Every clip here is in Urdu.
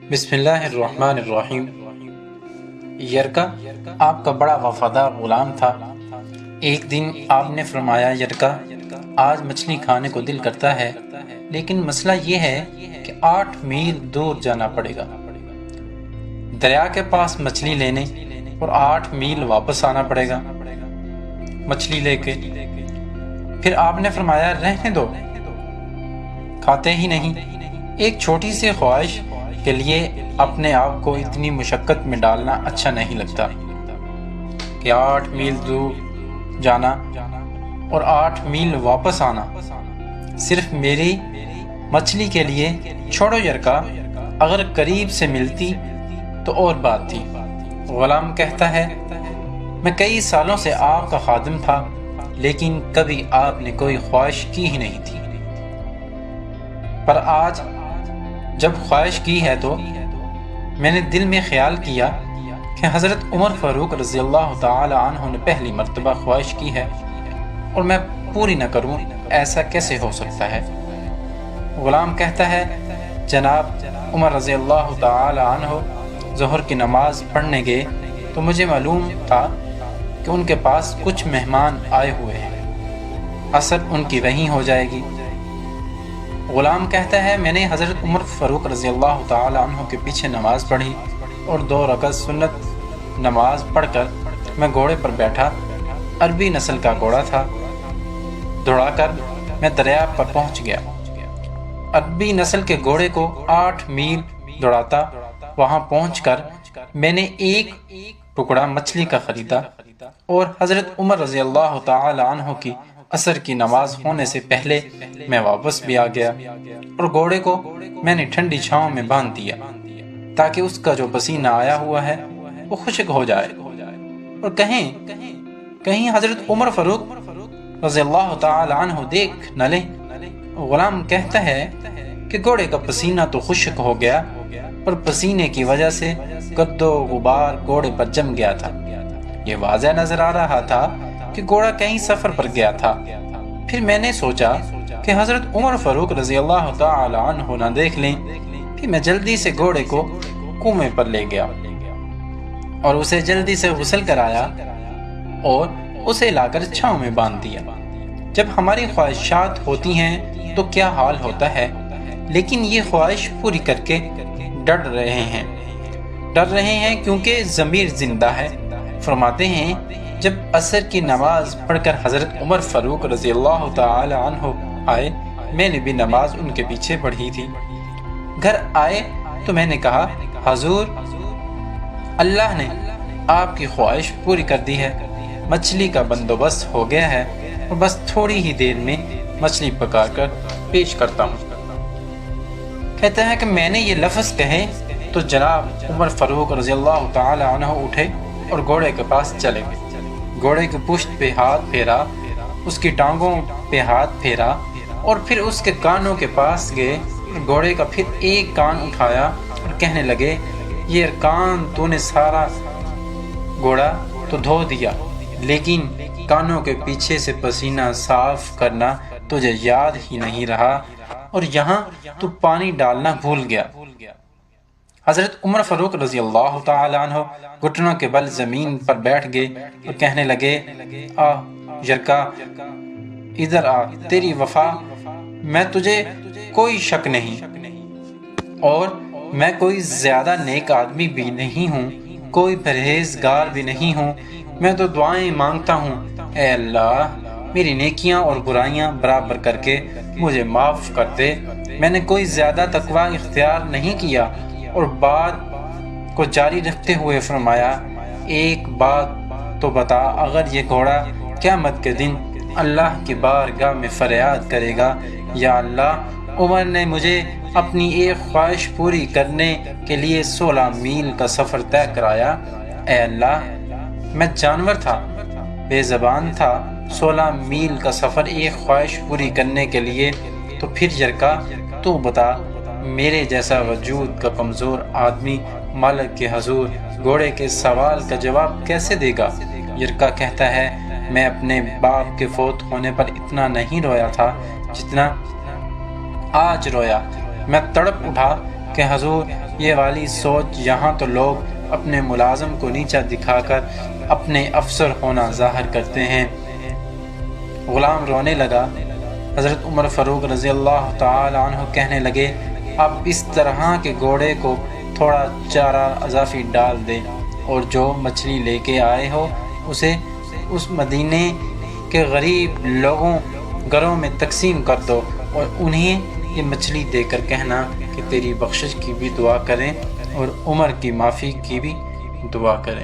بسم اللہ الرحمن الرحیم۔ یرکا آپ کا بڑا وفادار غلام تھا۔ ایک دن آپ نے فرمایا، یرکا آج مچھلی کھانے کو دل کرتا ہے، لیکن مسئلہ یہ ہے کہ 8 میل دور جانا پڑے گا، دریا کے پاس مچھلی لینے، اور 8 میل واپس آنا پڑے گا مچھلی لے کے۔ پھر آپ نے فرمایا، رہنے دو، کھاتے ہی نہیں۔ ایک چھوٹی سی خواہش کے لیے اپنے آپ کو اتنی مشقت میں ڈالنا اچھا نہیں لگتا کہ 8 میل دور جانا اور 8 میل واپس آنا صرف میری مچھلی کے لیے۔ چھوڑو یرکا، اگر قریب سے ملتی تو اور بات تھی۔ غلام کہتا ہے، میں کئی سالوں سے آپ کا خادم تھا، لیکن کبھی آپ نے کوئی خواہش کی ہی نہیں تھی، پر آج جب خواہش کی ہے تو میں نے دل میں خیال کیا کہ حضرت عمر فاروق رضی اللہ تعالی عنہ نے پہلی مرتبہ خواہش کی ہے اور میں پوری نہ کروں، ایسا کیسے ہو سکتا ہے؟ غلام کہتا ہے، جناب عمر رضی اللہ تعالی عنہ ظہر کی نماز پڑھنے گئے تو مجھے معلوم تھا کہ ان کے پاس کچھ مہمان آئے ہوئے ہیں، عصر ان کی وہیں ہو جائے گی۔ غلام کہتا ہے، میں نے حضرت عمر فاروق رضی اللہ تعالی عنہ کے پیچھے نماز پڑھی اور 2 رکعت سنت نماز پڑھ کر میں گھوڑے پر بیٹھا۔ عربی نسل کا گھوڑا تھا۔ دوڑا کر میں دریا پر پہنچ گیا۔ عربی نسل کے گھوڑے کو 8 میل دوڑاتا وہاں پہنچ کر میں نے ایک ٹکڑا مچھلی کا خریدا اور حضرت عمر رضی اللہ تعالی عنہ کی عصر کی نماز ہونے سے پہلے میں واپس بھی آ گیا، اور گھوڑے کو میں نے ٹھنڈی چھاؤں میں باندھ دیا تاکہ اس کا جو پسینہ آیا ہوا ہے وہ خشک ہو جائے، اور کہیں حضرت عمر فاروق رضی اللہ تعالی عنہ دیکھ نہ لیں۔ غلام کہتا ہے کہ گھوڑے کا پسینہ تو خشک ہو گیا، اور پسینے کی وجہ سے گرد و غبار گھوڑے پر جم گیا تھا۔ یہ واضح نظر آ رہا تھا کہ گھوڑا کہیں سفر پر گیا تھا۔ پھر میں نے سوچا کہ حضرت عمر فاروق رضی اللہ تعالی عنہ نہ دیکھ لیں، پھر میں جلدی سے گھوڑے کو کنویں پر لے گیا اور اسے جلدی سے غسل کرایا اور اسے لا کر چھاؤں میں باندھ دیا۔ جب ہماری خواہشات ہوتی ہیں تو کیا حال ہوتا ہے، لیکن یہ خواہش پوری کر کے ڈر رہے ہیں کیونکہ ضمیر زندہ ہے۔ فرماتے ہیں، جب عصر کی نماز پڑھ کر حضرت عمر فاروق رضی اللہ تعالی عنہ آئے، میں نے بھی نماز ان کے پیچھے پڑھی تھی۔ گھر آئے تو میں نے کہا، حضور اللہ نے آپ کی خواہش پوری کر دی ہے، مچھلی کا بندوبست ہو گیا ہے، اور بس تھوڑی ہی دیر میں مچھلی پکا کر پیش کرتا ہوں۔ کہتا ہے کہ میں نے یہ لفظ کہے تو جناب عمر فاروق رضی اللہ تعالی عنہ اٹھے اور گھوڑے کے پاس چلے گئے۔ گھوڑے کی پشت پہ ہاتھ پھیرا، اس کی ٹانگوں پہ ہاتھ پھیرا، اور پھر اس کے کانوں کے پاس گئے، گھوڑے کا پھر ایک کان اٹھایا اور کہنے لگے، یہ کان تو نے سارا گھوڑا تو دھو دیا، لیکن کانوں کے پیچھے سے پسینہ صاف کرنا تجھے یاد ہی نہیں رہا، اور یہاں تو پانی ڈالنا بھول گیا۔ حضرت عمر فاروق رضی اللہ تعالی عنہ گھٹنوں کے بل زمین پر بیٹھ گئے اور کہنے لگے، یرکا ادھر آ، تیری وفا میں تجھے کوئی شک نہیں، اور میں کوئی زیادہ نیک آدمی بھی نہیں ہوں، کوئی پرہیزگار بھی نہیں ہوں، میں تو دعائیں مانگتا ہوں، اے اللہ میری نیکیاں اور برائیاں برابر کر کے مجھے معاف کر دے۔ میں نے کوئی زیادہ تقوی اختیار نہیں کیا۔ اور بات کو جاری رکھتے ہوئے فرمایا، ایک بات تو بتا، اگر یہ گھوڑا قیامت کے دن اللہ کی بارگاہ میں فریاد کرے گا، یا اللہ عمر نے مجھے اپنی ایک خواہش پوری کرنے کے لیے 16 میل کا سفر طے کرایا، اے اللہ میں جانور تھا، بے زبان تھا، 16 میل کا سفر ایک خواہش پوری کرنے کے لیے، تو پھر یرکا تو بتا، میرے جیسا وجود کا کمزور آدمی مالک کے حضور گھوڑے کے سوال کا جواب کیسے دے گا؟ یرکا کہتا ہے، میں اپنے باپ کے فوت ہونے پر اتنا نہیں رویا تھا جتنا آج رویا۔ میں تڑپ اٹھا کہ حضور یہ والی سوچ یہاں تو لوگ اپنے ملازم کو نیچا دکھا کر اپنے افسر ہونا ظاہر کرتے ہیں۔ غلام رونے لگا۔ حضرت عمر فاروق رضی اللہ تعالی عنہ کہنے لگے، اب اس طرح کے گھوڑے کو تھوڑا چارہ اضافی ڈال دے، اور جو مچھلی لے کے آئے ہو اسے اس مدینے کے غریب لوگوں گھروں میں تقسیم کر دو، اور انہیں یہ مچھلی دے کر کہنا کہ تیری بخشش کی بھی دعا کریں اور عمر کی معافی کی بھی دعا کریں۔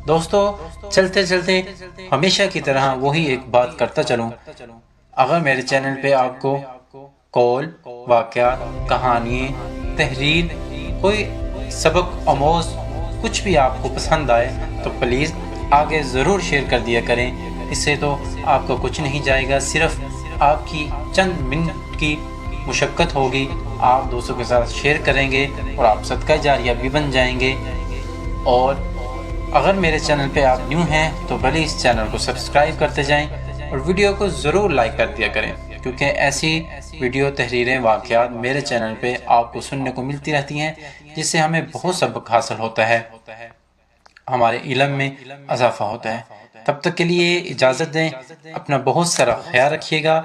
دوستو، چلتے چلتے ہمیشہ کی طرح وہی ایک بات کرتا چلوں، اگر میرے چینل پہ آپ کو قول، واقعات، کہانیاں، تحریر، کوئی سبق آموز کچھ بھی آپ کو پسند آئے تو پلیز آگے ضرور شیئر کر دیا کریں۔ اس سے تو آپ کو کچھ نہیں جائے گا، صرف آپ کی چند منٹ کی مشقت ہوگی، آپ دوستوں کے ساتھ شیئر کریں گے اور آپ صدقہ جاریہ بھی بن جائیں گے۔ اور اگر میرے چینل پہ آپ نیو ہیں تو بھلے اس چینل کو سبسکرائب کرتے جائیں اور ویڈیو کو ضرور لائک کر دیا کریں، کیونکہ ایسی ویڈیو، تحریریں، واقعات میرے چینل پہ آپ کو سننے کو ملتی رہتی ہیں، جس سے ہمیں بہت سبق حاصل ہوتا ہے، ہمارے علم میں اضافہ ہوتا ہے۔ تب تک کے لیے اجازت دیں، اپنا بہت سارا خیال رکھیے گا۔